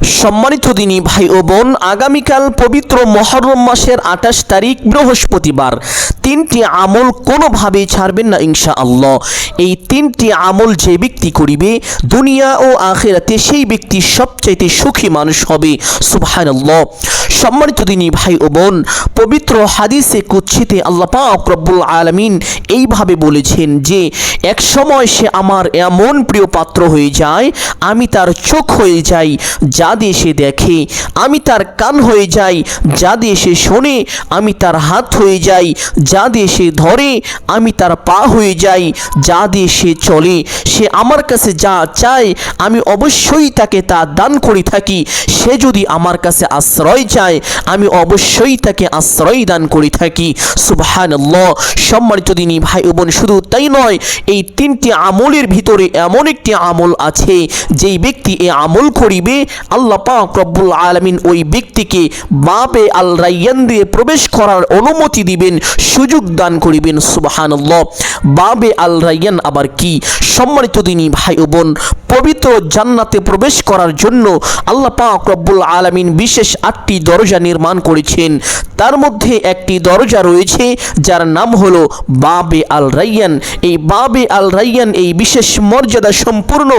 সম্মানিত দিনী ভাই ও বোন, আগামীকাল পবিত্র মুহররম মাসের 28 তারিখ বৃহস্পতিবার। তিনটি আমল কোনোভাবেই ছাড়বেন না ইনশাআল্লাহ। এই তিনটি আমল যে ব্যক্তি করিবে দুনিয়া ও আখিরাতে সেই ব্যক্তি সবচাইতে সুখী মানুষ হবে। সুবহানাল্লাহ। সম্মানিত দিনী ভাই ও বোন, পবিত্র হাদিসে কুদসিতে আল্লাহ পাক রব্বুল আলামিন এইভাবে বলেছেন যে এক সময় সে আমার এমন প্রিয় পাত্র হয়ে যায়, আমি তার চোখ হয়ে যাই যা দিয়ে সে দেখে, আমি তার কান হয়ে যাই যা দিয়ে সে শোনে, আমি তার হাত হয়ে যাই যা দিয়ে সে ধরে, আমি তার পা হয়ে যাই যা দিয়ে সে চলে। সে আমার কাছে যা চায় আমি অবশ্যই তাকে তা দান করে থাকি। সে যদি আমার কাছে আশ্রয় চায় আমি অবশ্যই তাকে আশ্রয় দান করে থাকি। সুবহানাল্লাহ। সম্মানিত দিনী ভাই ও বোন, শুধু তাই নয়, এই তিনটি আমলের ভিতরে এমন একটি আমল আছে যেই ব্যক্তি এই আমল করিবে আল্লাহ পাক রব্বুল আলামিন ওই ব্যক্তিকে বাবে আল রায়্যান দিয়ে প্রবেশ করার অনুমতি দিবেন, সুযোগ দান করিবেন। সুবহানাল্লাহ। বাবে আল রায়্যান আবার কি? সম্মানিত দিনী ভাই ও বোন, পবিত্র জান্নাতে প্রবেশ করার জন্য আল্লাহ পাক রব্বুল আলামিন বিশেষ 8টি দরজা নির্মাণ করেছেন। তার মধ্যে একটি দরজা রয়েছে যার নাম হলো বাবে আল রায়্যান। এই বাবে আল রায়্যান এই বিশেষ মর্যাদা সম্পূর্ণ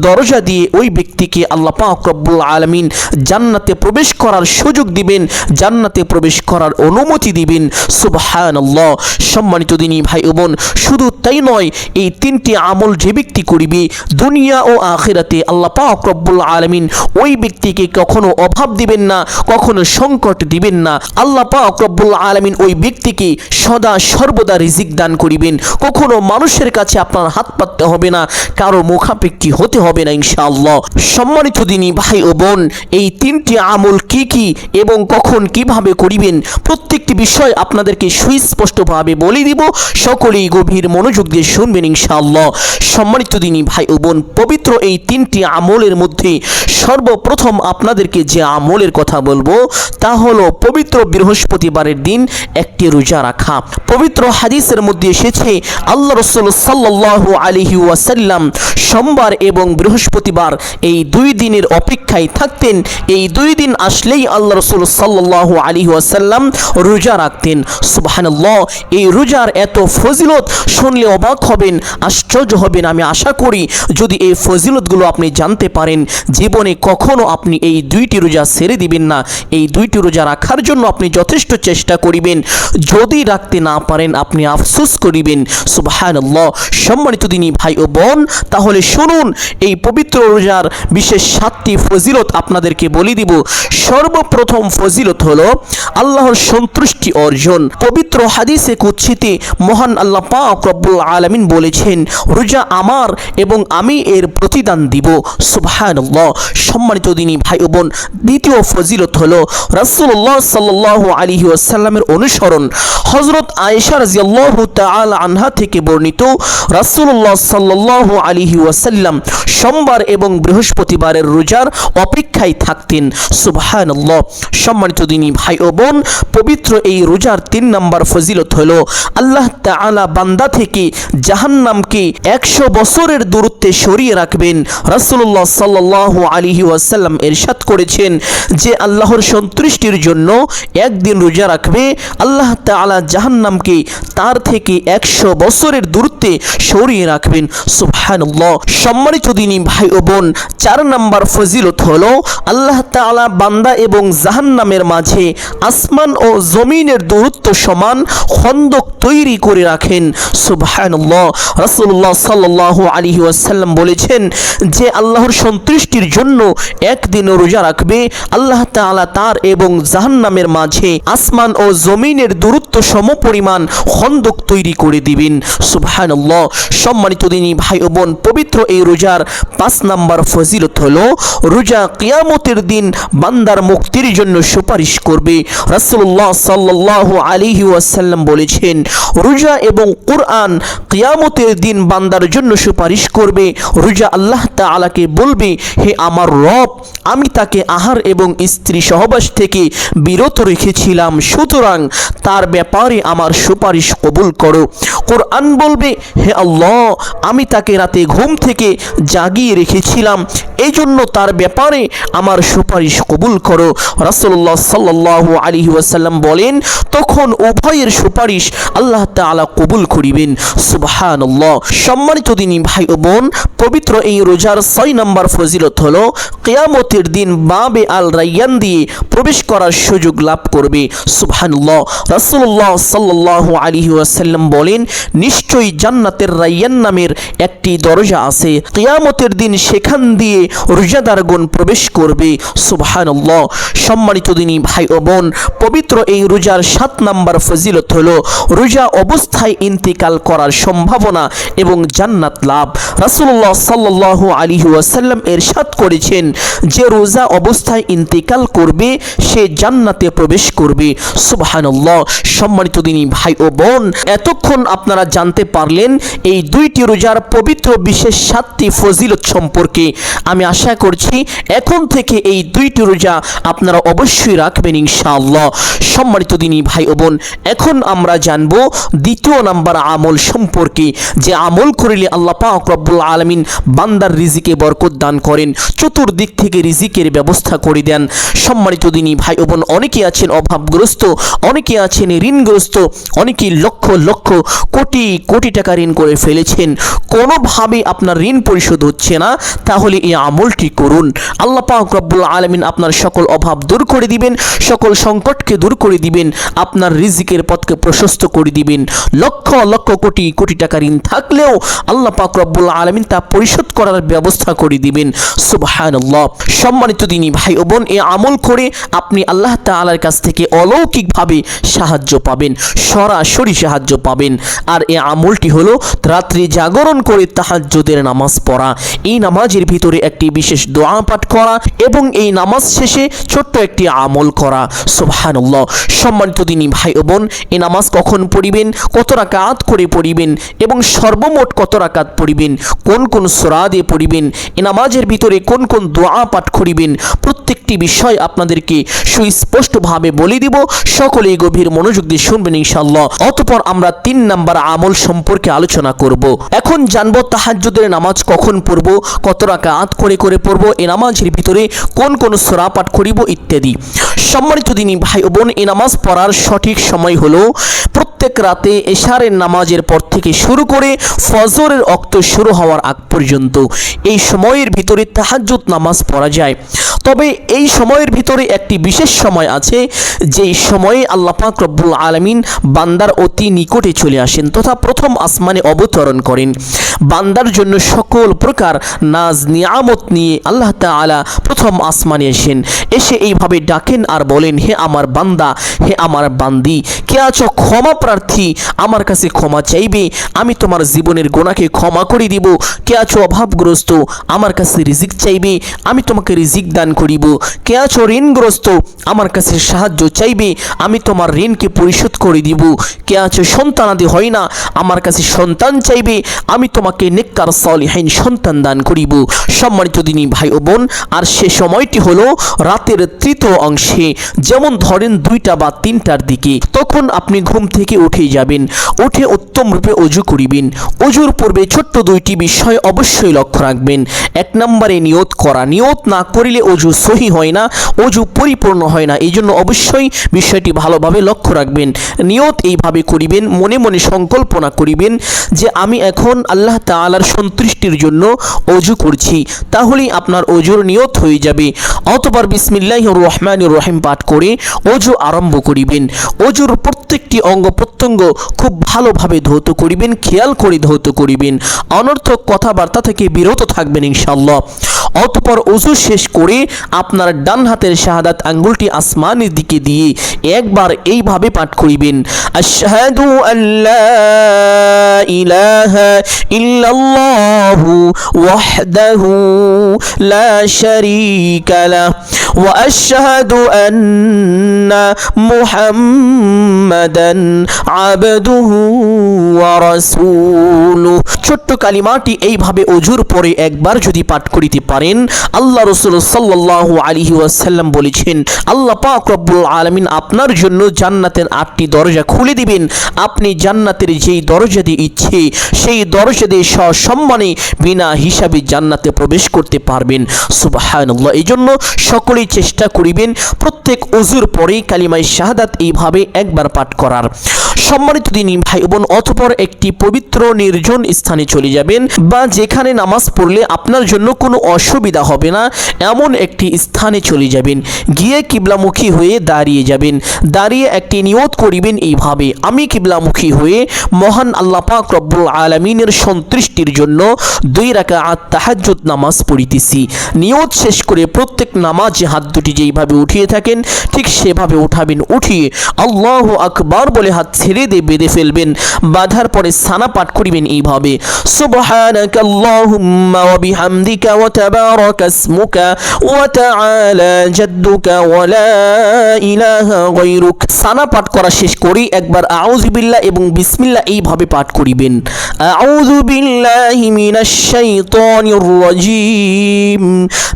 দরজা দিয়ে ওই ব্যক্তিকে আল্লাহ পাক রব্বুল আলামিন জান্নাতে প্রবেশ করার সুযোগ দিবেন, জান্নাতে প্রবেশ করার অনুমতি দিবেন। সুবহানাল্লাহ। সম্মানিত দিনী ভাই ও বোন, শুধু তাই নয়, এই তিনটি আমল যে ব্যক্তি করিবে দুনিয়া ও আখিরাতে আল্লাহ পাক রব্বুল আলামিন ওই ব্যক্তিকে কখনো অভাব দিবেন না, কখনো সংকট দিবেন না। আল্লাহ পাক রব্বুল আলামিন ওই ব্যক্তিকে সদা সর্বদা রিজিক দান করিবেন। কখনো মানুষের কাছে আপনার হাত পাততে হবে না, কারো মুখাপেক্ষী হতে হবে না ইনশাআল্লাহ। সম্মানিত দিনী ভাই ও বোন, এই তিনটি আমল কি কি এবং কখন কিভাবে করিবেন প্রত্যেকটি বিষয় আপনাদেরকে সুস্পষ্টভাবে বলে দিব। সকলেই গভীর মনোযোগ দিয়ে শুনবেন ইনশাআল্লাহ। সম্মানিত দিনী ভাই ও বোন, পবিত্র এই তিনটি আমলের মধ্যে সর্বপ্রথম আপনাদেরকে যে আমলের কথা বলবো তা হলো পবিত্র বৃহস্পতিবারের দিন একটি রোজা রাখা। পবিত্র হাদিসের মধ্যে এসেছে আল্লাহ রাসূল সাল্লাল্লাহু আলাইহি ওয়াসাল্লাম সোমবার এবং বৃহস্পতিবার এই দুই দিনের অপেক্ষায় থাকতেন। এই দুই দিন আসলেই আল্লাহ রাসূল সাল্লাল্লাহু আলাইহি ওয়াসাল্লাম রোজা রাখতেন। সুবহানাল্লাহ। এই রোজার এত ফজিলত শুনলে অবাক হবেন, আশ্চর্য হবেন। আমি আশা করি যদি এই ফজিলতগুলো আপনি জানতে পারেন জীবনে কখনো আপনি এই দুইটি রোজা ছেড়ে দিবেন না। এই দুইটি রোজা রাখার জন্য আপনি যথেষ্ট চেষ্টা করিবেন। যদি রাখতে না পারেন আপনি আফসোস করিবেন। সুবহানাল্লাহ। সম্মানিত দিনী ভাই ও বোন, তাহলে শুনুন এই পবিত্র রোজার বিশেষ 7টি ফজিলত আপনাদেরকে বলে দিব। সর্বপ্রথম ফজিলত হলো আল্লাহর সন্তুষ্টি অর্জন। পবিত্র হাদিসে কুদসিতে মহান আল্লাহ পাক রব্বুল আলামিন বলেছেন, রোজা আমার এবং আমি এর প্রতিদান দিব। সুবহানাল্লাহ। সম্মানিত দিনী ভাই ও বোন, দ্বিতীয় ফজিলত হলো রাসূলুল্লাহ সাল্লাল্লাহু আলাইহি ওয়াসাল্লামের অনুসরণ। হযরত আয়েশা রাদিয়াল্লাহু তাআলা আনহা থেকে বর্ণিত, রাসূলুল্লাহ সাল্লাল্লাহু আলাইহি ওয়াসাল্লাম সোমবার এবং বৃহস্পতিবারের রোজার অপেক্ষায় থাকতেন। সুবহানাল্লাহ। সম্মানিত দিনী ভাই ও বোন, পবিত্র এই রোজার 3 নম্বর ফজিলত হলো আল্লাহ তাআলা বান্দা থেকে জাহান্নামকে 100 বছরের দূরত্বে সরিয়ে রাখবেন। রাসূলুল্লাহ সাল্লাল্লাহু আলাইহি ওয়াসাল্লাম ইরশাদ করেছেন যে আল্লাহর সন্তুষ্টির জন্য একদিন রোজা রাখবে, আল্লাহ তাআলা জাহান্নামকে তার থেকে 100 বছরের দূরত্বে সরিয়ে রাখবেন। সুবহানাল্লাহ। সম্মানিত দিনী ভাই ও বোন, 4 নম্বর ফজিলত হলো আল্লাহ তাআলা বান্দা এবং জাহান্নামের মাঝে আসমান ও জমিনের দূরত্ব সমান খন্দক তৈরি করে রাখেন। সুবহানাল্লাহ। রাসূলুল্লাহ সাল্লাল্লাহু আলাইহি ওয়াসাল্লাম বলেছেন যে আল্লাহর সন্তুষ্টির জন্য একদিন রোজা রাখবে, আল্লাহ তাআলা তার এবং জাহান্নামের মাঝে আসমান ও জমিনের দূরত্ব সমপরিমাণ খন্দক তৈরি করে দিবেন। সুবহানাল্লাহ। সম্মানিত দিনী ভাই ও বোন, পবিত্র এই রোজার 5 নম্বর ফজিলত হলো রোজা কিয়ামতের দিন বান্দার মুক্তির জন্য সুপারিশ করবে। রাসূলুল্লাহ সাল্লাল্লাহু আলাইহি ওয়াসাল্লাম বলেছেন, রোজা এবং কুরআন কিয়ামতের দিন বান্দার জন্য সুপারিশ করবে। রোজা আল্লাহ তাআলাকে বলবে, হে আমার রব, আমি তাকে আহার এবং স্ত্রী সহবাস থেকে বিরত রেখেছিলাম, সুতরাং তার ব্যাপারে আমার সুপারিশ কবুল করো। কোরআন বলবে, হে আল্লাহ, আমি তাকে রাতে ঘুম থেকে জাগিয়ে রেখেছিলাম, এই জন্য তার ব্যাপারে আমার সুপারিশ কবুল করো। রাসূলুল্লাহ সাল্লাল্লাহু আলাইহি ওয়াসাল্লাম বলেন, তখন উভয়ের সুপারিশ আল্লাহ তাআলা কবুল করিবেন। সুবহানাল্লাহ। সম্মানিত দিনী ভাই ও বোন, পবিত্র এই রোজার 6 নম্বর ফজিলত হলো কিয়ামতের দিন বাবে আল রায়্যান দিয়ে প্রবেশ করার সুযোগ লাভ করবে। সুবহানাল্লাহ। রাসূলুল্লাহ সাল্লাল্লাহু আলাইহি ওয়াসাল্লাম বলেন, নিশ্চয়ই জান্নাতের রায়্যান নামের একটি দরজা আছে, কিয়ামতের দিন সেখান দিয়ে রোজাদারগণ প্রবেশ করবে। সুবহানাল্লাহ। সম্মানিত দিনী ভাই ও বোন, পবিত্র এই রোজার 7 নম্বর ফজিলত হলো রোজা অবস্থায় ইন্তিকাল করার সম্ভাবনা এবং জান্নাত লাভ। রাসূলুল্লাহ সাল্লাল্লাহু আলাইহি ওয়াসাল্লাম ইরশাদ করেছেন, যে রোজা অবস্থায় ইন্তিকাল করবে সে জান্নাতে প্রবেশ করবে। সুবহানাল্লাহ। সম্মানিত দিনী ভাই ও বোন, এতক্ষণ আপনারা জানতে পারলেন এই দুইটি রোজার পবিত্র বিশেষ 7টি ফজিলত সম্পর্কে। আমি আশা করছি এখন থেকে এই দুইটি রোজা আপনারা অবশ্যই রাখবেন ইনশাআল্লাহ। সম্মানিত দিনী ভাই ও বোন, এখন আমরা জানব দ্বিতীয় নাম্বার আমল সম্পর্কে, যে আমল করিলে আল্লাহ পাক রব্বুল আলামিন বান্দার রিজিকে বরকত দান করেন, চতুর্দিক থেকে রিজিকের ব্যবস্থা করে দেন। সম্মানিত দিনী ভাই ও বোন, অনেকে আছেন অভাবগ্রস্ত, অনেকে আছেন ঋণগ্রস্ত, অনেকেই লক্ষ লক্ষ কোটি কোটি টাকা ঋণ করে ফেলেছেন, কোনোভাবে আপনার ঋণ পরিশোধ হচ্ছে না। তাহলে এই আমলটি করুন, আল্লাহ পাক রব্বুল আলামিন আপনার সকল অভাব দূর করে দিবেন, সকল সংকটকে দূর করে দিবেন, আপনার রিজিকের পথকে প্রশস্ত করে দিবেন। লক্ষ লক্ষ কোটি কোটি টাকা ঋণ থাকলেও আল্লাহ পাক রব্বুল আলামিন তা পরিশোধ করার ব্যবস্থা করে দিবেন। সুবহানাল্লাহ। সম্মানিত দিনী ভাই ও বোন, এই আমল করে আপনি আল্লাহ তাআলার কাছ থেকে অলৌকিকভাবে সাহায্য পাবেন, সরাসরি সাহায্য পাবেন। আর এই আমলটি হলো রাত্রি জাগরণ করে তাহাজ্জুদের নামাজ পড়া। এই নামাজের ভিতরে একটি বিশেষ দোয়া পাঠ করা এবং এই নামাজ শেষে ছোট্ট একটি আমল করা। সুবহানাল্লাহ। সম্মানিত দিনী ভাই ও বোন, এই নামাজ কখন পড়িবেন, কত রাকাত করে পড়িবেন এবং সর্বমোট কত রাকাত পড়িবেন, কোন কোন সূরা দিয়ে পড়িবেন, এই নামাজের ভিতরে কোন কোন দোয়া পাঠ করিবেন, প্রত্যেকটি বিষয় আপনাদেরকে সুস্পষ্টভাবে বলে দিব। সকলেই গভীর মনোযোগ দিয়ে শুনবেন ইনশাআল্লাহ। অতঃপর আমরা 3 নাম্বার আমল সম্পর্কে আলোচনা করব। এখন জানবো তাহাজ্জুদের নামাজ কখন পড়ব, কত রাকাত করে করে পড়ব, এই নামাজের ভিতরে কোন কোন সূরা পাঠ করিব ইত্যাদি। সম্মানিত দিনী ভাই ও বোন, এই নামাজ পড়ার সঠিক সময় হলো প্রত্যেক রাতে এশারের নামাজের পর থেকে শুরু করে ফজরের ওয়াক্ত শুরু হওয়ার আগ পর্যন্ত। এই সময়ের ভিতরে তাহাজ্জুদ নামাজ পড়া যায়। তবে এই সময়ের ভিতরে একটি বিশেষ সময় আছে, যেই সময়ে আল্লাহ পাক রব্বুল আলামিন বান্দার অতি নিকটে চলে আসেন তথা প্রথম আসমানে অবতরণ করেন। বান্দার জন্য সকল প্রকার নাজ নিয়ামত নিয়ে আল্লাহ তাআলা প্রথম আসমানে আসেন, এসে এইভাবে ডাকেন আর বলেন, হে আমার বান্দা, হে আমার বান্দি, কে আছো ক্ষমা প্রার্থী, আমার কাছে ক্ষমা চাইবে, আমি তোমার জীবনের গুনাহকে ক্ষমা করে দিব। কে আছো অভাবগ্রস্ত, আমার কাছে রিজিক চাইবে, আমি তোমাকে রিজিক দান করিব। কে আছো ঋণগ্রস্ত, আমার কাছে সাহায্য চাইবে, আমি তোমার ঋণকে পরিশোধ করে দিব। কে আছো সন্তানাদি হয় না, আমার কাছে সন্তান চাইবে, আমি তোমাকে নেককার সালিহিন সন্তান দান করিব। সম্মানিত দিনী ভাই ও বোন, আর সে সময়টি হলো রাতের তৃতীয় অংশে, যেমন ধরেন 2টা বা 3টার দিকে। তখন আপনি ঘুম থেকে উঠে যাবেন, উঠে উত্তম রূপে ওযু করিবেন। ওযুর পূর্বে ছোট্ট 2টি বিষয় অবশ্যই লক্ষ্য রাখবেন। 1 নম্বরে নিয়ত করা, নিয়ত না করিলে ওযু সহি হয় না, ওযু পরিপূর্ণ হয় না। এই জন্য অবশ্যই বিষয়টি ভালোভাবে লক্ষ্য রাখবেন। নিয়ত এইভাবে করিবেন, মনে মনে সংকল্পনা করিবেন যে আমি এখন আল্লাহ তাআলার সন্তুষ্টির জন্য ওযু করছি, তাহলেই আপনার ওযুর নিয়ত হয়ে যাবে। অতঃপর বিসমিল্লাহির রহমানির রহিম পাঠ করে ওযু আরম্ভ করিবেন। ওযুর প্রত্যেকটি অঙ্গ প্রত্যঙ্গ খুব ভালোভাবে ধৌত করিবেন, খেয়াল করে ধৌত করিবেন, অনর্থক কথাবার্তা থেকে বিরত থাকবেন ইনশাআল্লাহ। অতঃপর ওযু শেষ করে আপনার ডান হাতের শাহাদাত আঙ্গুলটি আসমানের দিকে দিয়ে একবার এইভাবে পাঠ করিবেন, আশহাদু আল্লা ইলাহা ইল্লাল্লাহু ওয়াহদাহু লা শারীকা লাহু ওয়া আশহাদু আন্না মুহাম্মাদান আবদুহু ওয়া রাসূলুহু। ছোট্ট কালিমাটি এইভাবে ওযুর পরে একবার যদি পাঠ করিতে পারেন, আল্লাহ রাসূল সাল্লাল্লাহু আলাইহি ওয়াসাল্লাম বলেছেন, আল্লাহ পাক রব্বুল আলামিন আপনার জন্য জান্নাতের 8টি দরজা খুলে দিবেন। আপনি জান্নাতের যেই দরজা দিয়ে ইচ্ছে সেই দরজা দিয়ে সসম্মানে বিনা হিসাবে জান্নাতে প্রবেশ করতে পারবেন। সুবহানাল্লাহ। এই জন্য সকলেই চেষ্টা করিবেন প্রত্যেক ওযুর পরেই কালিমায়ে শাহাদাত এইভাবে একবার পাঠ করার। সম্মানিত দিনী ভাই বোন, অতঃপর একটি পবিত্র নির্জন স্থানে চলে যাবেন বা যেখানে নামাজ পড়লে আপনার জন্য কোনো অসুবিধা হবে না এমন একটি স্থানে চলে যাবেন। গিয়ে কিবলামুখী হয়ে দাঁড়িয়ে যাবেন। দাঁড়িয়ে একটি নিয়ত করিবেন এইভাবে, আমি কিবলামুখী হয়ে মহান আল্লাহ পাক রব্বুল আলামিনের সন্তুষ্টির জন্য 2 রাকাত তাহাজ্জুদ নামাজ পড়িতেছি। নিয়ত শেষ করে প্রত্যেক নামাজে হাত দুটি যেইভাবে উঠিয়ে থাকেন ঠিক সেভাবে উঠাবেন। উঠিয়ে আল্লাহু আকবার বলে হাত ছেড়ে দিয়ে বেঁধে ফেলবেন। বাঁধার পরে সানা পাঠ করিবেন এইভাবে, সুবহানাকাল্লাহুম্মা ওয়া বিহামদিকা ওয়া তাবারাকা ইসমুকা ওয়া তাআলা জাদ্দুকা ওয়া লা ইলাহা গায়রুক। সানা পাঠ করা শেষ করে একবার আউযু বিল্লাহ এবং বিসমিল্লাহ এইভাবে পাঠ করিবেন। আউযু বিল্লাহি মিনাশ শাইতানির রাজীম,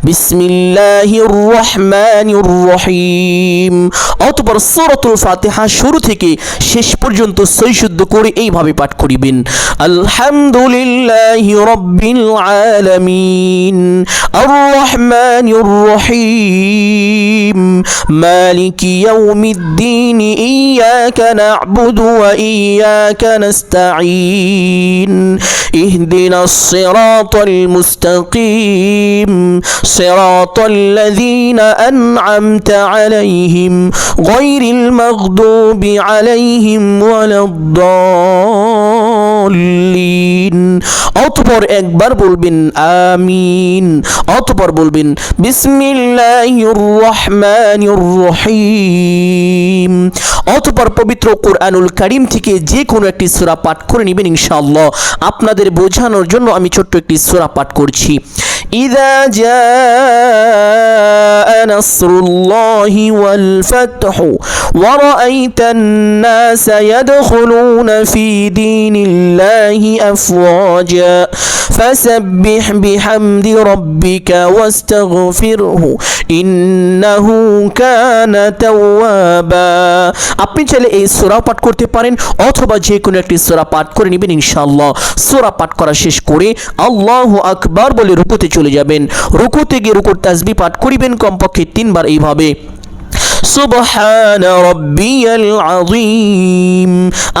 বিসমিল্লাহির রহমানির রহিম। অতঃপর সূরাতুল ফাতিহা শুরু থেকে শেষ পর্যন্ত সহিশুদ্ধ করে এইভাবে পাঠ করিবেন, আলহামদুলিল্লাহি রাব্বিল আলামিন আর রহমানির রহিম মালিকি ইয়াউমিদ্দিন ইয়াকা না'বুদু ওয়া ইয়াকা নাস্তাঈন ইহদিনাস সিরাতাল মুস্তাকিম সিরাতাল লাযীনা আন'আমতা আলাইহিম গায়রিল মাগদুবি আলাইহিম ওয়ালাদ-দাল্লিন। অতঃপর একবার বলবেন আমিন। অতঃপর বলবেন বিসমিল্লাহির রহমানির রহিম। অতঃপর পবিত্র কোরআনুল কারীম থেকে যে কোনো একটি সূরা পাঠ করে নেবেন ইনশাআল্লাহ। আপনাদের বোঝানোর জন্য আমি ছোট্ট একটি সূরা পাঠ করছি। ইযা জাআ নাসরুল্লাহি ওয়াল ফাতহু ওয়া রাআইতান নাসা ইয়াদখুলুনা ফি দীনিল্লাহি আফওয়াজা ফাসাব্বিহ বিহামদি রাব্বিকা ওয়াস্তাগফিরহু ইন্নাহু কানা তাওয়াবা। আপনি চাইলে এই সূরা পাঠ করতে পারেন অথবা যে কোনো একটি সূরা পাঠ করে নেবেন ইনশাআল্লাহ। সূরা পাঠ করা শেষ করে আল্লাহু আকবার বলে রুকুতে চলে যাবেন। রুকুতে গিয়ে রুকুর তাসবিহ পাঠ করিবেন কমপক্ষে 3 বার এইভাবে, সুবহানা রাব্বিয়াল আযীম।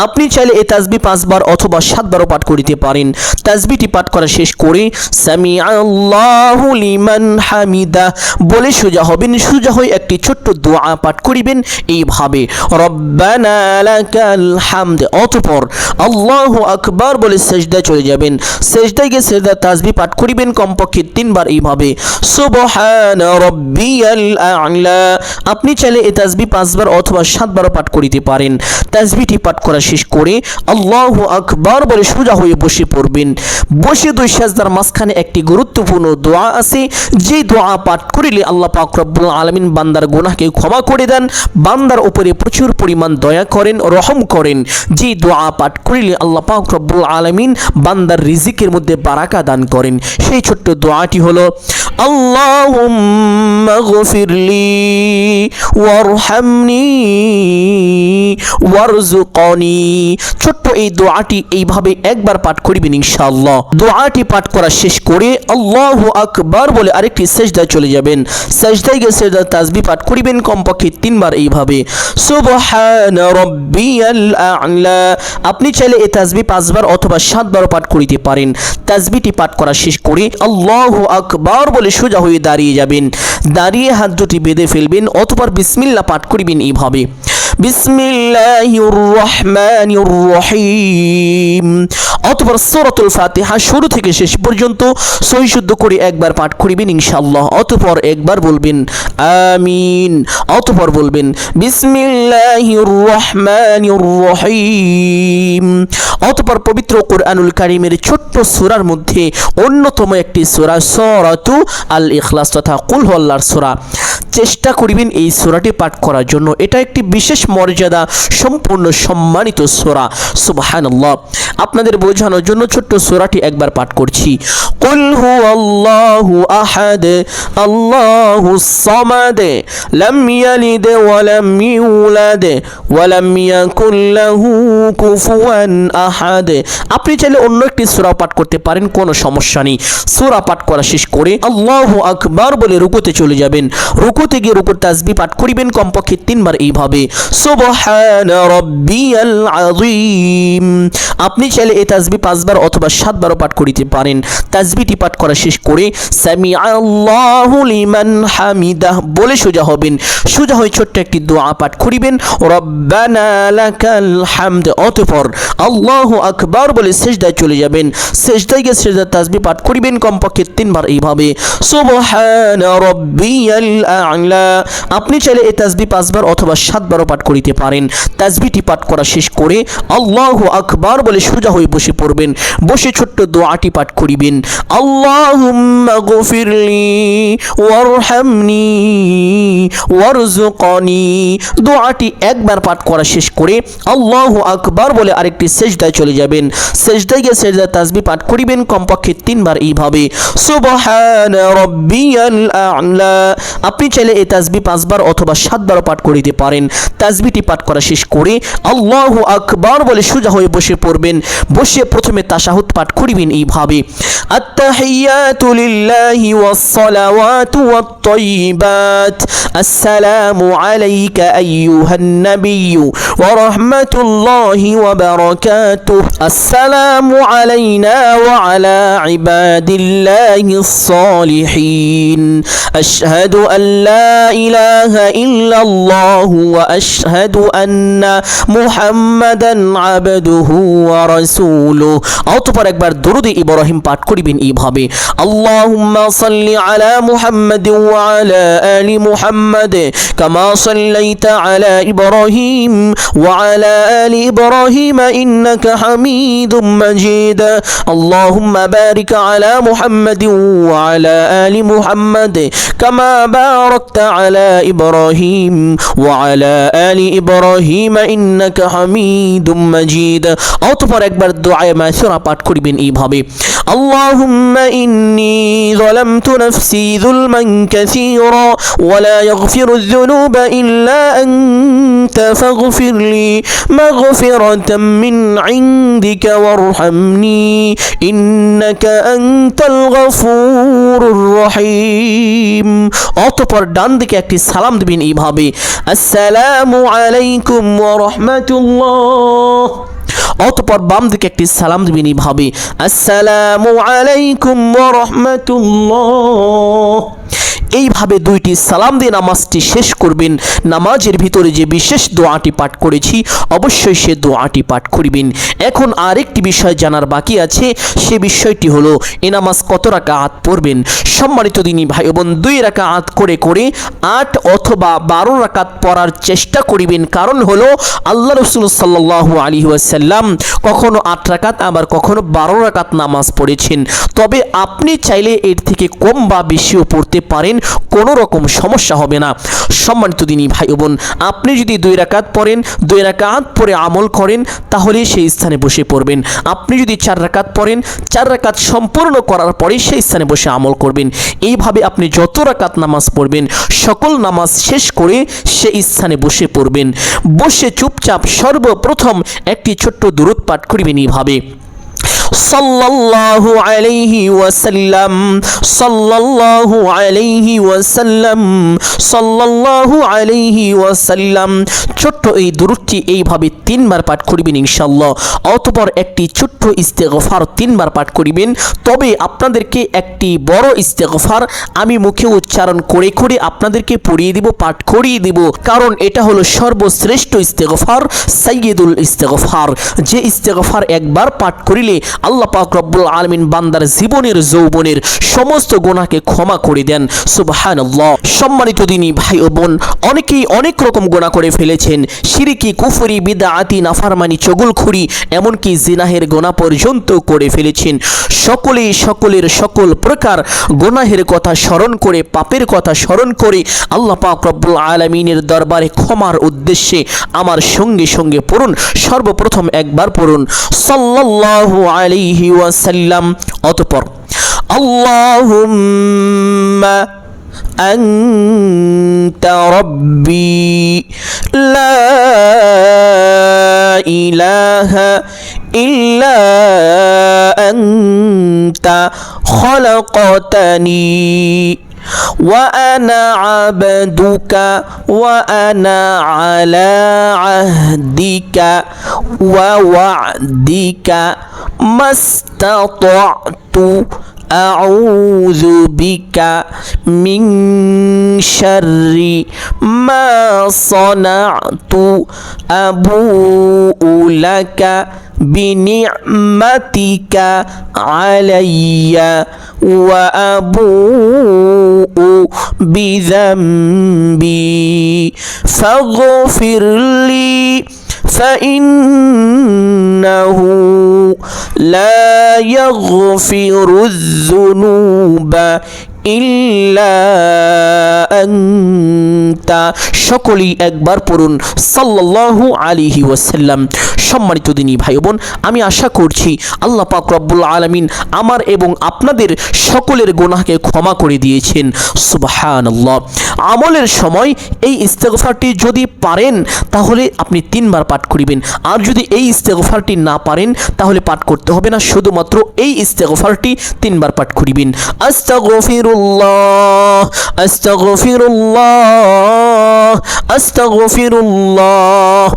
আপনি চাইলে এই তাসবিহ 5 বার অথবা 7 বারও পাঠ করিতে পারেন। তাসবিহটি পাঠ করা শেষ করে সামিআল্লাহু লিমান হামিদা বলে সোজা হবেন। সোজা হয়ে একটি ছোট্ট দোয়া পাঠ করিবেন এইভাবে, রব্বানা লাকাল হামদ। অতঃপর আল্লাহু আকবার বলে সিজদায় চলে যাবেন। সিজদায় গিয়ে সিজদার তাসবিহ পাঠ করিবেন কমপক্ষে 3 বার এইভাবে, সুবহানা রাব্বিয়াল আ'লা। আপনি চাইলে এই তাসবিহ 5 বার অথবা 7 বারও পাঠ করিতে পারেন। তাসবিহটি পাঠ করা শেষ করে আল্লাহু আকবার বলে সোজা হয়ে বসে পড়বেন। বসে 2 সিজদার মাঝখানে একটি গুরুত্বপূর্ণ দোয়া আছে, যে দোয়া পাঠ করিলে আল্লাহ পাক রব্বুল আলামিন বান্দার গুনাহকে ক্ষমা করে দেন, বান্দার উপরে প্রচুর পরিমাণ দয়া করেন, রহম করেন। যে দোয়া পাঠ করিলে আল্লাহ পাক রব্বুল আলামিন বান্দার রিজিকের মধ্যে বারাকা দান করেন। সেই ছোট্ট দোয়াটি হলো, আল্লাহুম্মা গফিরলি ওয়ারহামনি ওয়ারযুকনি। ছোট্ট এই দোয়াটি এইভাবে একবার পাঠ করিবেন ইনশাআল্লাহ। দোয়াটি পাঠ করা শেষ করে আল্লাহু আকবার বলে আরেকটি সিজদায় চলে যাবেন। সিজদায় গিয়ে সিজদার তাসবিহ পাঠ করিবেন কমপক্ষে 3 বার এইভাবে, সুবহানা রাব্বিয়াল আ'লা। আপনি চাইলে এই তাসবিহ 5 বার অথবা 7 বারও পাঠ করিতে পারেন। তাসবিহটি পাঠ করা শেষ করে আল্লাহু আকবার বলে সোজা হয়ে দাঁড়িয়ে যাবেন। দাঁড়িয়ে হাত দুটি বেঁধে ফেলবেন অথবা বিসমিল্লাহ পাঠ করিবেন এইভাবে, বিসমিল্লাহির রহমানির রহিম। অতঃপর সূরাতুল ফাতিহা শুরু থেকে শেষ পর্যন্ত সহি শুদ্ধ করে একবার পাঠ করিবেন ইনশাআল্লাহ। অতঃপর একবার বলবেন আমিন। অতঃপর বলবেন বিসমিল্লাহির রহমানির রহিম। অতঃপর পবিত্র কোরআনুল কারীমের ছোট্ট সূরার মধ্যে অন্যতম একটি সূরা সূরাতু আল ইখলাস তথা কুল হুয়াল্লাহর সূরা, চেষ্টা করিবেন এই সূরাটি পাঠ করার জন্য। এটা একটি বিশেষ মর্যাদা সম্পূর্ণ সম্মানিত সূরা। সুবহানাল্লাহ। আপনাদের বোঝানোর জন্য ছোট্ট সূরাটি একবার পাঠ করছি। কুল হুয়াল্লাহু আহাদ আল্লাহুস সামাদ লাম ইয়ালিদ ওয়া লাম ইউলাদ ওয়া লাম ইয়াকুল লাহু কুফুয়ান আহাদ। আপনি চাইলে অন্য একটি সূরা পাঠ করতে পারেন, কোনো সমস্যা নেই। সূরা পাঠ করা শেষ করে আল্লাহু আকবার বলে রুকুতে চলে যাবেন। রুকুতে গিয়ে রুকুর তাসবিহ পাঠ করিবেন কমপক্ষে 3 বার এইভাবে সুবহানা রাব্বিয়াল আযীম। আপনি চাইলে এই তাসবিহ 5 বার অথবা 7 বারও পাঠ করিতে পারেন। তাসবিহটি পাঠ করা শেষ করে সামিআল্লাহু লিমান হামিদাহ বলে সোজা হবেন। সোজা হয়ে ছোট্ট একটি দোয়া পাঠ করিবেন রব্বানা লাকাল হামদ। অতঃপর আল্লাহু আকবার বলে সিজদায় চলে যাবেন। সিজদায় গিয়ে সিজদার তাসবিহ পাঠ করিবেন কমপক্ষে 3 বার এইভাবে সুবহানা রাব্বিয়াল আ'লা। আপনি চাইলে এই তাসবিহ 5 বার অথবা 7 বারও পাঠ করিতে পারেন। তাসবিহটি পাঠ করা শেষ করে আল্লাহু আকবার বলে সোজা হয়ে বসে পড়বেন। বসে ছোট্ট দোয়াটি পাঠ করিবেন আল্লাহুম্মা গফিরলি ওয়ারহামনি ওয়ারযুকনি। দোয়াটি একবার পাঠ করা শেষ করে আল্লাহু আকবার বলে আরেকটি সিজদায় চলে যাবেন। সিজদায় গিয়ে সিজদার তাসবিহ পাঠ করিবেন কমপক্ষে 3 বার এইভাবে সুবহানা রাব্বিয়াল আ'লা। আপনি চাইলে এই তাসবিহ 5 বার অথবা 7 বারও পাঠ করিতে পারেন। তাসবিহটি পাঠ করা শেষ করে আল্লাহু আকবার বলে সোজা হয়ে বসে পড়বেন। বসে প্রথমে তাশাহুদ পাঠ করিবেন এইভাবে আত-তাহিয়াতু লিল্লাহি ওয়াস-সালাওয়াতু ওয়াত-তাইয়্যিবাত আসসালামু আলাইকা আইয়ুহান নাবিয়্যু ওয়া রাহমাতুল্লাহি ওয়া বারাকাতুহু আসসালামু আলাইনা ওয়া আলা ইবাদিল্লাহিস সালিহিন আশহাদু আল লা ইলাহা ইল্লাল্লাহু ওয়া আশহাদু আন্না মুহাম্মাদান আবদুহু ওয়া রাসূলুহু। অতঃপর একবার দরুদে ইব্রাহিম পাঠ করিবেন এইভাবে আল্লাহুম্মা সাল্লি আলা মুহাম্মাদ ওয়া আলা আলি মুহাম্মাদ কামা সাল্লাইতা আলা ইব্রাহিম ওয়া আলা আলি ইব্রাহিম ইন্নাকা হামিদুম মাজিদ। আল্লাহুম্মা বারিক আলা মুহাম্মাদ ওয়া আলা আলি মুহাম্মাদ কামা বারাকতা আলা ইব্রাহিম ওয়া আলা আলি ইব্রাহিম ইন্নাকা হামিদুম মাজিদ। অতঃপর একবার দোয়ায়ে মাসুরা পাঠ করিবেন এইভাবে আল্লাহুম্মা ইন্নী যালামতু নাফসি যুলমান কাসীরা ওয়া লা ইয়াগফিরুয যুনুবা ইল্লা আনতা ফাগফিরলি মাগফিরাতাম মিন ইনদিকা ওয়ারহামনি ইন্নাকা আনতাল গফুরুর রহিম। অতঃপর ডান দিকে একটি সালাম দিবেন এইভাবে আসসালামু আলাইকুম ওয়া রাহমাতুল্লাহ। অতঃপর বাম দিকে একটি সালাম দিবেন এইভাবে আসসালামু আলাইকুম ওয়া রাহমাতুল্লাহ। এইভাবে 2টি সালাম দিয়ে নামাজটি শেষ করবেন। নামাজের ভিতরে যে বিশেষ দোয়াটি পাঠ করেছি অবশ্যই সে দোয়াটি পাঠ করিবেন। এখন আরেকটি বিষয় জানার বাকি আছে, সে বিষয়টি হলো এ নামাজ কত রাকাত পড়বেন। সম্মানিত দিনী ভাই বোন, 2 রাকাত করে করে 8 অথবা 12 রাকাত পড়ার চেষ্টা করিবেন। কারণ হলো আল্লাহ রাসূল সাল্লাল্লাহু আলাইহি ওয়াসাল্লাম কখনো 8 রাকাত আবার কখনো 12 রাকাত নামাজ পড়েছেন। তবে আপনি চাইলে এর থেকে কম বা বেশিও পড়তে পারেন, কোনো রকম সমস্যা হবে না। সম্মানিত দিনী ভাই বোন, আপনি যদি 2 রাকাত পড়েন, 2 রাকাত পরে আমল করেন তাহলে সেই স্থানে বসে পড়বেন। আপনি যদি 4 রাকাত পড়েন, 4 রাকাত সম্পূর্ণ করার পরে সেই স্থানে বসে আমল করবেন। এইভাবে আপনি যত রাকাত নামাজ পড়বেন সকল নামাজ শেষ করে সেই স্থানে বসে পড়বেন। বসে চুপচাপ সর্বপ্রথম একটি ছোট্ট দুরূদ পাঠ করিবেন এইভাবে সাল্লাল্লাহু আলাইহি ওয়াসাল্লাম, সাল্লাল্লাহু আলাইহি ওয়াসাল্লাম, সাল্লাল্লাহু আলাইহি ওয়াসাল্লাম। ছোট্ট এই দুরূদটি এইভাবে 3 বার পাঠ করিবেন ইনশাআল্লাহ। অতঃপর একটি ছোট্ট ইস্তেগফার 3 বার পাঠ করিবেন। তবে আপনাদেরকে একটি বড় ইস্তেগফার আমি মুখে উচ্চারণ করে করে আপনাদেরকে পড়িয়ে দিব, পাঠ করিয়ে দিব, কারণ এটা হলো সর্বশ্রেষ্ঠ ইস্তেগফার, সাইয়্যিদুল ইস্তেগফার। যে ইস্তেগফার একবার পাঠ করিলে আল্লাহ পাক রব্বুল আলামিন বান্দার জীবনের যৌবনের সমস্ত গুনাহকে ক্ষমা করে দেন। সুবহানাল্লাহ। সম্মানিত দিনী ভাই ও বোন, অনেকেই অনেক রকম গুনাহ করে ফেলেছেন, শিরকি, কুফরি, বিদআতি, নাফরমানি, চগলখুরি, এমনকি জিনাহের গুনাহ পর্যন্ত করে ফেলেছেন। সকলেই সকলের সকল প্রকার গুনাহের কথা স্মরণ করে, পাপের কথা স্মরণ করে আল্লাহ পাক রব্বুল আলামিনের দরবারে ক্ষমার উদ্দেশ্যে আমার সঙ্গে সঙ্গে পড়ুন। সর্বপ্রথম একবার পড়ুন সাল্লাল্লাহু আলাইহি ওয়াসাল্লাম, অতঃপর আল্লাহুম্মা আনতা রাব্বি লা ইলাহা ইল্লা আনতা খালাকতানি وأنا عبدك وأنا على عهدك ووعدك ما استطعت أعوذ بك من شر ما صنعت أبوء لك بنعمتك علي وأبوء بذنبي فاغفر لي فإنه لا يغفر الذنوب ইল্লা আনতা। সকলেই একবার পড়ুন সাল্লাল্লাহু আলাইহি ওয়াসাল্লাম। সম্মানিত দিনী ভাই বোন, আমি আশা করছি আল্লাহ পাক রব্বুল আলামিন আমার এবং আপনাদের সকলের গুনাহকে ক্ষমা করে দিয়েছেন। সুবহানাল্লাহ। আমলের সময় এই ইস্তেগফারটি যদি পারেন তাহলে আপনি 3 বার পাঠ করিবেন, আর যদি এই ইস্তেগফারটি না পারেন তাহলে পাঠ করতে হবে না, শুধুমাত্র এই ইস্তেগফারটি 3 বার পাঠ করিবেন। আস্তাগফিরুল্লাহ, আস্তাগফিরুল্লাহ, আস্তাগফিরুল্লাহ।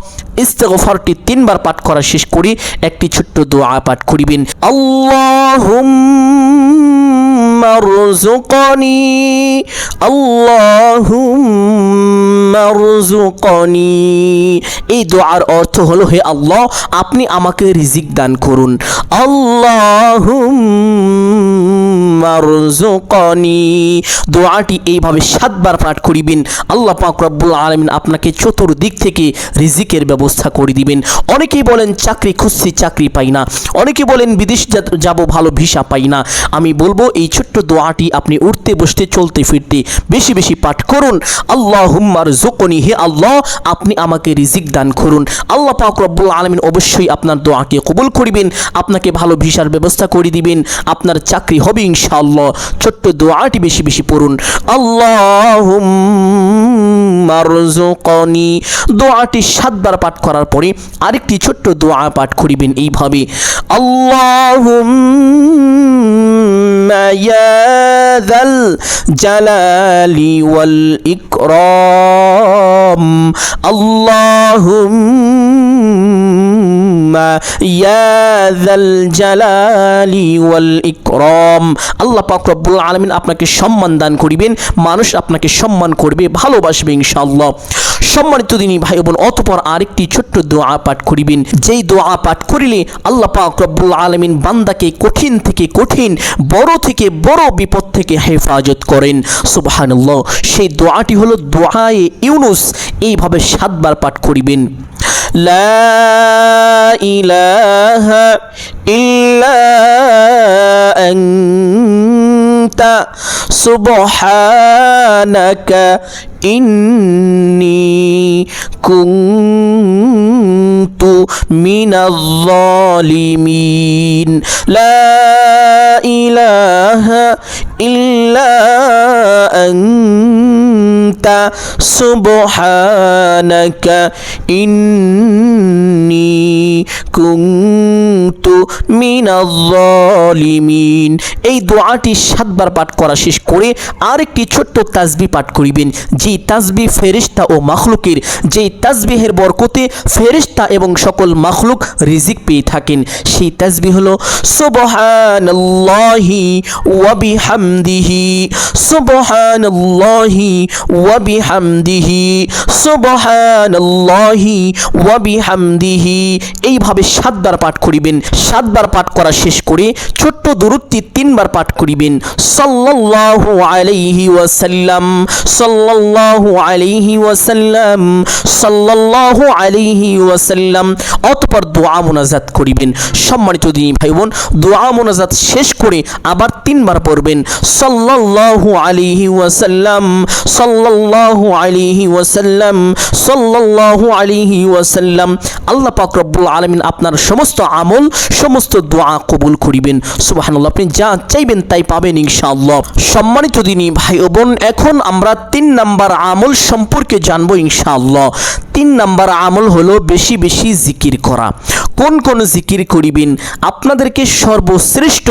ইস্তেগফারটি 3 বার পাঠ করা শেষ করে একটি ছোট্ট দোয়া পাঠ করিবেন। আল্লাহুম্মা রযুকনি, আল্লাহুম্মা রযুকনি। এই দোয়ার অর্থ হলো, হে আল্লাহ আপনি আমাকে রিজিক দান করুন। আল্লাহুম্মা রযুকনি। দোয়াটি এইভাবে 7 বার পাঠ করিবেন। আল্লাহ পাক রব্বুল আলামিন আপনাকে চতুর্দিক থেকে রিজিকের ব্যবস্থা করে দিবেন। অনেকেই বলেন চাকরি খুঁজছি, চাকরি পাই না। অনেকে বলেন বিদেশ যাব, ভালো ভিসা পাই না। আমি বলবো এই ছোট্ট দোয়াটি আপনি উঠতে বসতে চলতে ফিরতে বেশি বেশি পাঠ করুন। আল্লাহুম্মা রযুকনি, হে আল্লাহ আপনি আমাকে রিজিক দান করুন। আল্লাহ পাক রব্বুল আলামিন অবশ্যই আপনার দোয়াকে কবুল করিবেন, আপনাকে ভালো ভিসার ব্যবস্থা করে দিবেন, আপনার চাকরি হবে ইনশাআল্লাহ। ছোট্ট দোয়াটি বেশি বেশি পড়ুন। আল্লাহুম্মা রযুকনি। দোয়াটি 7 বার পাঠ করার পরে আরেকটি ছোট্ট দোয়া পাঠ করিবেন এইভাবে। আল্লাহুম্মা ইয়া যাল জালালি ওয়াল ইকরাম, আল্লাহুম্মা ইয়া যাল জালালি ওয়াল ইকরাম। আল্লাহ পাক রব্বুল আলামিন আপনাকে সম্মান দান করিবেন, মানুষ আপনাকে সম্মান করবে, ভালোবাসবে ইনশাআল্লাহ। সম্মানিত দিনী ভাই বোন, অতঃপর আরেকটি ছোট্ট দোয়া পাঠ করিবেন। যেই দোয়া পাঠ করিলে আল্লাহ পাক রব্বুল আলামিন বান্দাকে কঠিন থেকে কঠিন, বড় থেকে বড় বিপদ থেকে হেফাজত করেন। সুবহানাল্লাহ। সেই দোয়াটি হলো দোয়ায়ে ইউনুস। এইভাবে 7 বার পাঠ করিবেন। লা ইলাহা ইল্লা আনতা সুবহানাকা ইন্নী কুনতু মিনাজ জালিমিন লা ইলাহা ইল্লা আনতা সুবহানাকা ইন্নী কুনতু মিনাজ জালিমিন। এই দোয়াটি 7 বার পাঠ করা শেষ করে আরেকটি ছোট্ট তাসবিহ পাঠ করিবেন, যে তাসবিহ ফেরেশতা ও মাখলুকের, যে তাসবিহের বরকতে ফেরেশতা এবং সকল মাখলুক রিজিক পেয়ে থাকেন। সেই তাসবিহ হলো সুবহানাল্লাহি ওয়া বিহামদিহি, সুবহানাল্লাহি ওয়া বিহামদিহি, সুবহানাল্লাহি ওয়া বিহামদিহি। এইভাবে 7 বার পাঠ করিবেন। 7 বার পাঠ করা শেষ করে ছোট্ট দুরূদটি 3 বার পাঠ করিবেন। সাল্লাল্লাহু আলাইহি ওয়াসাল্লাম, সাল্লাল্লাহু আলাইহি ওয়াসাল্লাম, সাল্লাল্লাহু আলাইহি ওয়াসাল্লাম। অতঃপর দোয়া মোনাজাত করিবেন। সম্মানিত দিনী ভাই বোন, দোয়া মোনাজাত শেষ করে আবার 3 বার পড়বেন সাল্লাল্লাহু আলাইহি ওয়াসাল্লাম, সাল্লাল্লাহু আলাইহি ওয়াসাল্লাম, সাল্লাল্লাহু আলাইহি ওয়াসাল্লাম। আল্লাহ পাক রব্বুল আলামিন আপনার সমস্ত আমল, সমস্ত দোয়া কবুল করিবেন। সুবহানাল্লাহ। আপনি যা চাইবেন তাই পাবেন ইনশাআল্লাহ। সম্মানিত দিনী ভাই ও বোন, এখন আমরা 3 নাম্বার আমল সম্পর্কে জানবো ইনশাআল্লাহ। 3 নাম্বার আমল হলো বেশি বেশি জিকির করা। কোন কোন জিকির করিবেন? আপনাদেরকে সর্বশ্রেষ্ঠ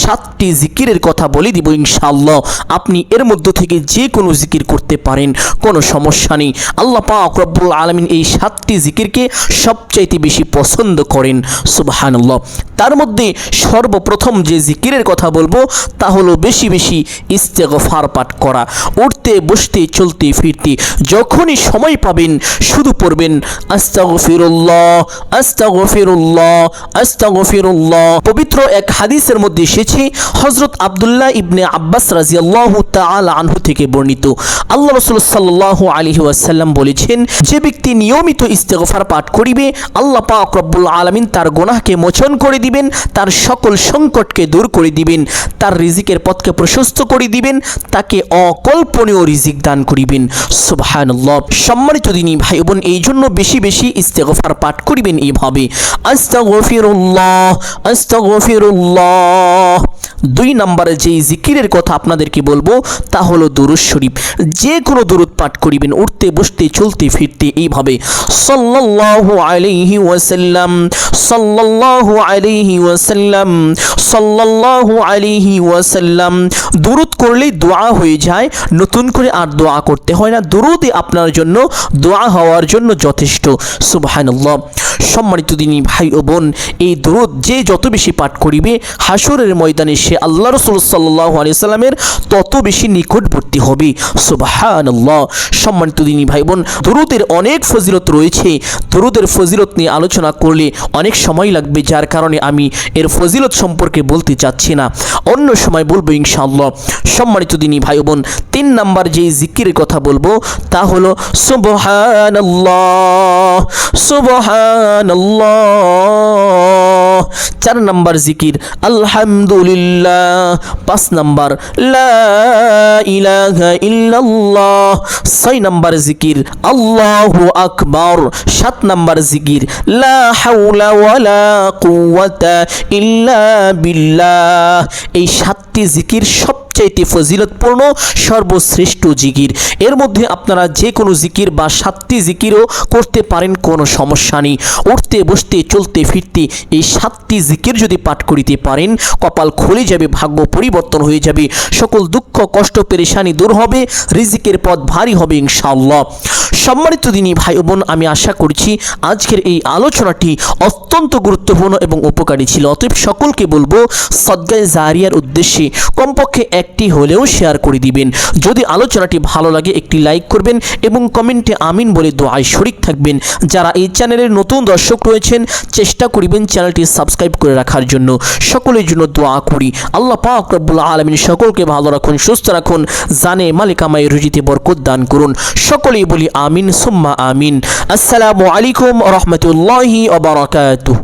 7টি জিকিরের কথা বলে দিব ইনশাআল্লাহ। আপনি এর মধ্য থেকে যে কোনো জিকির করতে পারেন, কোনো সমস্যা নেই। আল্লাহ পাক রব্বুল আলামিন এই 7টি জিকিরকে সবচাইতে বেশি পছন্দ করেন। সুবহানাল্লাহ। তার মধ্যে সর্বপ্রথম যে জিকিরের কথা বলবো তা হলো বেশি বেশি ইস্তেগফার পাঠ করা। উঠতে বসতে চলতে ফিরতে যখনই সময় পাবেন শুধু পড়বেন আস্তাগফিরুল্লাহ, আস্তাগফিরুল্লাহ, আস্তাগফিরুল্লাহ। পবিত্র এক হাদিসের মধ্যে এসেছে, হযরত আব্দুল্লাহ ইবনে আব্বাস রাদিয়াল্লাহু তাআলা আনহু থেকে বর্ণিত, আল্লাহ রাসূল সাল্লাল্লাহু আলাইহি ওয়াসাল্লাম বলেছেন, যে ব্যক্তি নিয়মিত ইস্তেগফার পাঠ করিবে আল্লাহ পাক রব্বুল আলামিন তার গুনাহকে মোচন করে দিবেন, তার সকল সংকটকে দূর করে দিবেন, তার রিজিকের পথকে প্রশস্ত করে দিবেন, তাকে অকল্পনীয় রিজিক দান করিবেন। সুবহানাল্লাহ। সম্মানিত দিনী ভাই বোন, এই জন্য বেশি বেশি ইস্তেগফার পাঠ করিবেন এইভাবে আস্তাগফিরুল্লাহ, আস্তাগফিরুল্লাহ। 2 নম্বরে যে জিকিরের কথা আপনাদেরকে বলবো তা হলো দুরূদ শরীফ। যে কোনো দুরূদ পাঠ করিবেন উঠতে বসতে চলতে ফিরতে এইভাবে সাল্লাল্লাহু আলাইহি ওয়াসাল্লাম, সাল্লাল্লাহু আলাইহি ওয়াসাল্লাম, সাল্লাল্লাহু আলাইহি ওয়াসাল্লাম। দুরূদ করলেই দোয়া হয়ে যায়, নতুন করে আর দোয়া করতে হয় না। দুরূদই আপনার জন্য দোয়া হওয়ার জন্য যথেষ্ট। সুবহানাল্লাহ। সম্মানিত দিনী ভাই ও বোন, এই দুরূদ যে যত বেশি পাঠ করিবে হাসরের ময়দানে সে আল্লাহ রাসূল সাল্লাল্লাহু আলাইহি সাল্লামের তত বেশি নিকটবর্তী হবে। সুবহানাল্লাহ। সম্মানিত দিনী ভাই বোন, দুরূদের অনেক ফজিলত রয়েছে। দুরূদের ফজিলত নিয়ে আলোচনা করলে অনেক সময় লাগবে, যার কারণে আমি এর ফজিলত সম্পর্কে বলতে চাচ্ছি না, অন্য সময় বলবো ইনশাআল্লাহ। সম্মানিত দিনী ভাই বোন, 3 নাম্বার যে জিকিরের কথা বলবো তা হলো সুবহানাল্লাহ, সুবহানাল্লাহ। 4 নাম্বার জিকির আলহামদুলিল্লাহ। 5 নাম্বার লা ইলাহা ইল্লাল্লাহ। 6 নাম্বার জিকির আল্লাহু আকবার। 7 নাম্বার জিকির লা হাওলা ওয়ালা কুওয়াতা ইল্লা বিল্লাহ। এই 7টি জিকির সবচাইতে ফজিলতপূর্ণ সর্বশ্রেষ্ঠ জিকির। এর মধ্যে আপনারা যে কোনো জিকির বা 7টি জিকিরও করতে পারেন, কোনো সমস্যা নেই। উঠতে বসতে চলতে ফিরতে এই 7টি জিকির যদি পাঠ করিতে পারেন, কপাল খুলে যাবে, ভাগ্য পরিবর্তন হয়ে যাবে, সকল দুঃখ কষ্ট পেরেশানি দূর হবে, রিজিকের পথ ভারী হবে ইনশাআল্লাহ। সম্মানিত দিনী ভাই বোন, আমি আশা করছি আজকের এই আলোচনাটি অত্যন্ত গুরুত্বপূর্ণ এবং উপকারী ছিল। অতএব সকলকে বলবো সদকায়ে জারিয়ার উদ্দেশ্যে কমপক্ষে একটি হলেও শেয়ার করে দিবেন। যদি আলোচনাটি ভালো লাগে একটি লাইক করবেন এবং কমেন্টে আমিন বলে দোয়ায় শরীক থাকবেন। যারা এই চ্যানেলের নতুন দর্শক রয়েছেন চেষ্টা করিবেন চ্যানেলটি সাবস্ক্রাইব করে রাখার জন্য। সকলের জন্য দোয়া করি, আল্লাহ পাক রব্বুল আলামিন সকলকে ভালো রাখুন, সুস্থ রাখুন, জানে মালিকামায় রুজিতে বরকত দান করুন। সকলেই বলি আমিন সুম্মা আমিন। আসসালামু আলাইকুম ওয়া রাহমাতুল্লাহি ওয়া বারাকাতুহু।